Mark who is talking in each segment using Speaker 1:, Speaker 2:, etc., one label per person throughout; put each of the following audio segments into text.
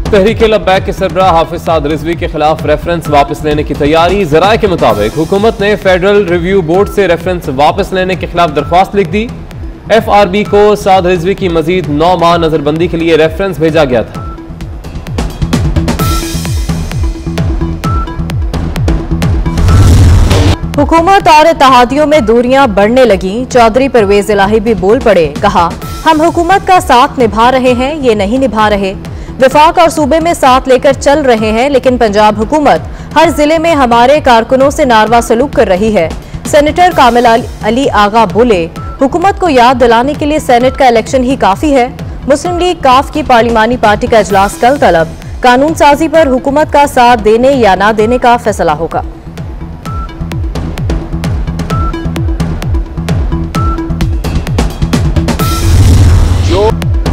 Speaker 1: तहरीक लब्बैक के सरबराह हाफिज साद रिजवी के खिलाफ रेफरेंस वापस लेने की तैयारी। ज़राए के मुताबिक हुकूमत ने फेडरल रिव्यू बोर्ड से रेफरेंस वापस लेने के खिलाफ दरख्वास्त लिख दी। FRB को साद रिजवी की मजीद 9 माह नजरबंदी के लिए रेफरेंस भेजा गया था।
Speaker 2: हुकूमत और इत्तेहादियों में दूरियां बढ़ने लगी। चौधरी परवेज इलाही भी बोल पड़े, कहा हम हुकूमत का साथ निभा रहे हैं, ये नहीं निभा रहे। वफाक और सूबे में साथ लेकर चल रहे हैं, लेकिन पंजाब हुकूमत हर जिले में हमारे कारकुनों से नारवा सलूक कर रही है। सेनेटर कामिल अली आगा बोले, हुकूमत को याद दिलाने के लिए सेनेट का इलेक्शन ही काफी है। मुस्लिम लीग काफ की पार्लिमानी पार्टी का इजलास कल तलब। कानून साजी पर हुकूमत का साथ देने या ना देने का फैसला होगा।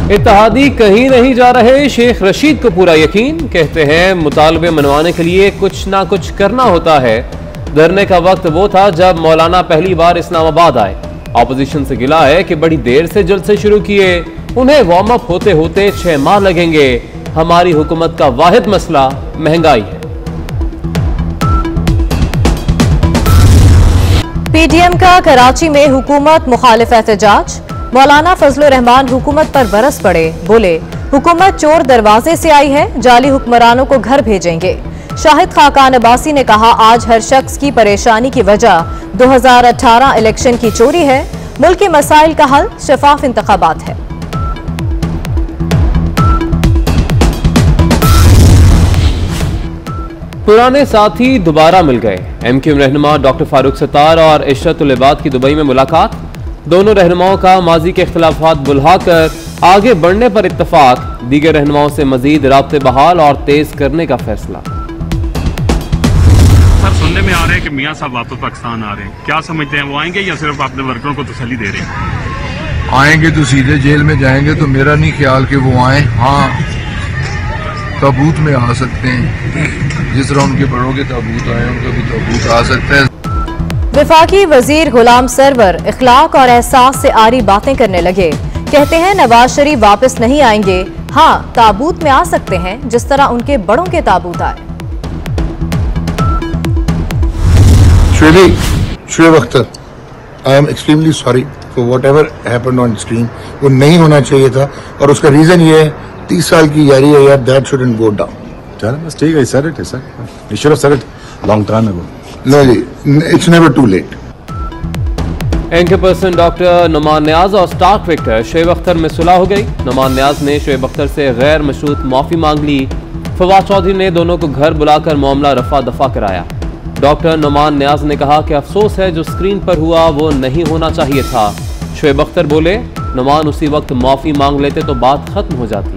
Speaker 1: इत्तेहादी कहीं नहीं जा रहे, शेख रशीद को पूरा यकीन। कहते हैं मुतालबे मनवाने के लिए कुछ ना कुछ करना होता है। धरने का वक्त वो था जब मौलाना पहली बार इस्लामाबाद आए। ऑपोजिशन से गिला है कि बड़ी देर से जलसे शुरू किए, उन्हें वार्म अप होते होते 6 माह लगेंगे। हमारी हुकूमत का वाहिद मसला महंगाई है।
Speaker 2: PDM का कराची में हुकूमत मुखालिफ एहतजाज। मौलाना फजलुर रहमान हुकूमत पर बरस पड़े, बोले हुकूमत चोर दरवाजे से आई है, जाली हुक्मरानों को घर भेजेंगे। शाहिद खाकान अब्बासी ने कहा आज हर शख्स की परेशानी की वजह 2018 इलेक्शन की चोरी है। मुल्क के मसाइल का हल शफाफ इंतखाबात है।
Speaker 1: पुराने साथी दोबारा मिल गए। MQ रहनुमा डॉक्टर फारूक सत्तार और इशरतुल इबाद की दुबई में मुलाकात। दोनों रहनुमाओं का माजी के इख्तिलाफात बुलहाकर आगे बढ़ने पर इत्तफाक। दीगर रहनुमाओं से मजीद राब्ते बहाल और तेज करने का फैसला।
Speaker 3: सर सुनने में आ रहे हैं कि मियां साहब वापस पाकिस्तान आ रहे हैं, क्या समझते हैं वो आएंगे या सिर्फ अपने वर्करों को तसल्ली दे रहे हैं?
Speaker 4: आएंगे तो सीधे जेल में जाएंगे, तो मेरा नहीं ख्याल कि वो आए। हाँ, ताबूत में आ सकते हैं, जिस तरह उनके बड़ों के ताबूत आए उनका भी ताबूत आ सकता है।
Speaker 2: वफाकी वजीर गुलाम सरवर इखलाक और एहसास से आरी बातें करने लगे। कहते हैं नवाज शरीफ वापस नहीं आएंगे, हाँ ताबूत में आ सकते हैं जिस तरह उनके बड़ों के ताबूत आए।
Speaker 4: Shoaib Akhtar, I am extremely sorry for whatever happened on screen. वो नहीं होना चाहिए था और उसका रीजन ये है 30 साल की यारी है यार, दैट शुडंट गो डाउन।
Speaker 5: चलो बस ठीक है, sir it sir you should have said it long time ago.
Speaker 4: No जी, it's never too late.
Speaker 1: Anchor person doctor Numan Niaz और स्टार्क विक्टर शोएब अख्तर में सुलह हो गई। नुमान नियाज ने शोएब अख्तर से गैर मशरूत माफी मांग ली। फवाद चौधरी ने दोनों को घर बुलाकर मामला रफा दफा कराया। डॉक्टर नुमान नियाज ने कहा कि अफसोस है जो स्क्रीन पर हुआ वो नहीं होना चाहिए था। शोएब अख्तर बोले नुमान उसी वक्त माफी मांग लेते तो बात खत्म हो जाती।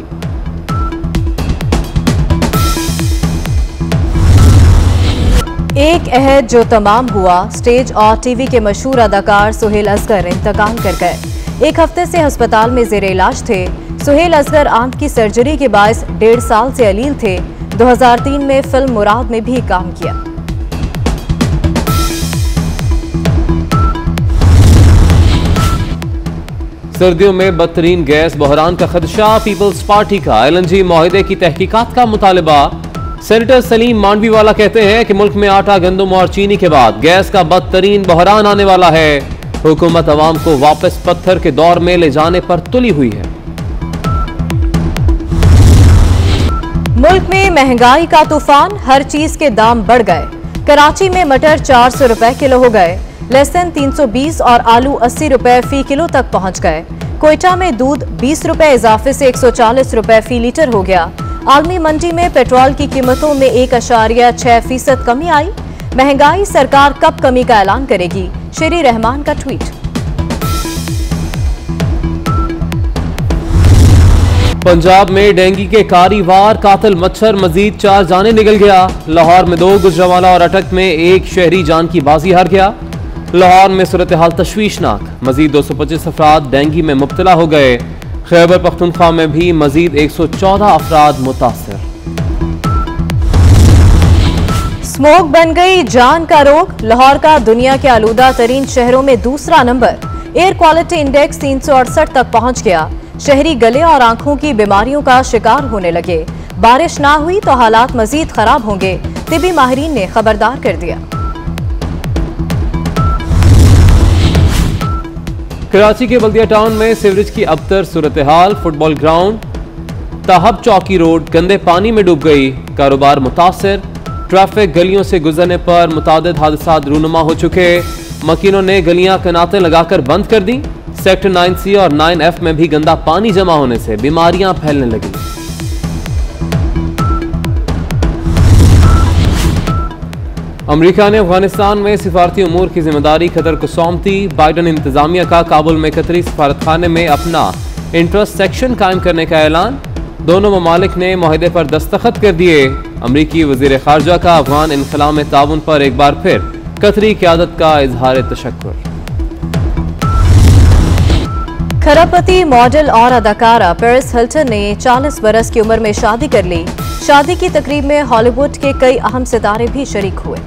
Speaker 2: एक अहद जो तमाम हुआ। स्टेज और टीवी के मशहूर अदाकार सुहेल असगर इंतकाल कर गए। एक हफ्ते से अस्पताल में जेर इलाज थे। सुहेल असगर आंत की सर्जरी के बायस 1.5 साल से अलील थे। 2003 में फिल्म मुराद में भी काम किया।
Speaker 1: सर्दियों में बदतरीन गैस बहरान का खदशा। पीपल्स पार्टी का LNG मुआहदे की तहकीकात का मुतालबा। सेनेटर सलीम मांडवीवाला कहते हैं कि मुल्क में आटा, गंदम और चीनी के बाद गैस का बदतरीन बहरान आने वाला है। हुकूमत अवाम को वापस पत्थर के दौर में ले जाने पर तुली हुई है।
Speaker 2: मुल्क में महंगाई का तूफान, हर चीज के दाम बढ़ गए। कराची में मटर 400 रुपए किलो हो गए। लहसुन 320 और आलू 80 रुपए फी किलो तक पहुंच गए। कोयटा में दूध 20 रुपए इजाफे से 140 रुपए फी लीटर हो गया। आलमी मंडी में पेट्रोल की कीमतों में 1.6% कमी आई। महंगाई सरकार कब कमी का ऐलान करेगी? शेरी रहमान का ट्वीट।
Speaker 1: पंजाब में डेंगू के कारी वार, कातिल मच्छर मजीद 4 जाने निकल गया। लाहौर में 2, गुजरांवाला और अटक में 1 शहरी जान की बाजी हार गया। लाहौर में सूरत हाल तशवीशनाक, मजीद 225 अफराद डेंगू में मुब्तला हो गए। खैबर पख्तूनख्वा में भी मजीद 114 अफराद मुतासर।
Speaker 2: स्मोक बन गई जान का रोग। लाहौर का दुनिया के आलूदा तरीन शहरों में दूसरा नंबर। एयर क्वालिटी इंडेक्स 368 तक पहुंच गया। शहरी गले और आंखों की बीमारियों का शिकार होने लगे। बारिश ना हुई तो हालात मजीद खराब होंगे, तिबी माहिरीन ने खबरदार कर दिया।
Speaker 1: कराची के बल्दिया टाउन में सीवरेज की अबतर सूरत हाल। फुटबॉल ग्राउंड ताहब चौकी रोड गंदे पानी में डूब गई, कारोबार मुतासर। ट्रैफिक गलियों से गुजरने पर मुतादिद हादसात रूनुमा हो चुके। मकीनों ने गलियां कनातें लगाकर बंद कर दी। सेक्टर 9C और 9F में भी गंदा पानी जमा होने से बीमारियां फैलने लगी। अमेरिका ने अफगानिस्तान में सिफारती उमूर की जिम्मेदारी कतर को सौंपती। बाइडन इंतजामिया का काबुल में कतरी सफारतखाने में अपना इंटरेस्ट सेक्शन कायम करने का ऐलान। दोनों ममालिक ने मुआहदे पर दस्तखत कर दिए। अमरीकी वजीर खारजा का अफगान इनखला में ताउन पर एक बार फिर कतरी क़यादत का इजहार तशक्कुर।
Speaker 2: खरबपति मॉडल और अदाकारा पेरिस हिल्टन ने 40 बरस की उम्र में शादी कर ली। शादी की तकरीब में हॉलीवुड के कई अहम सितारे भी शरीक हुए।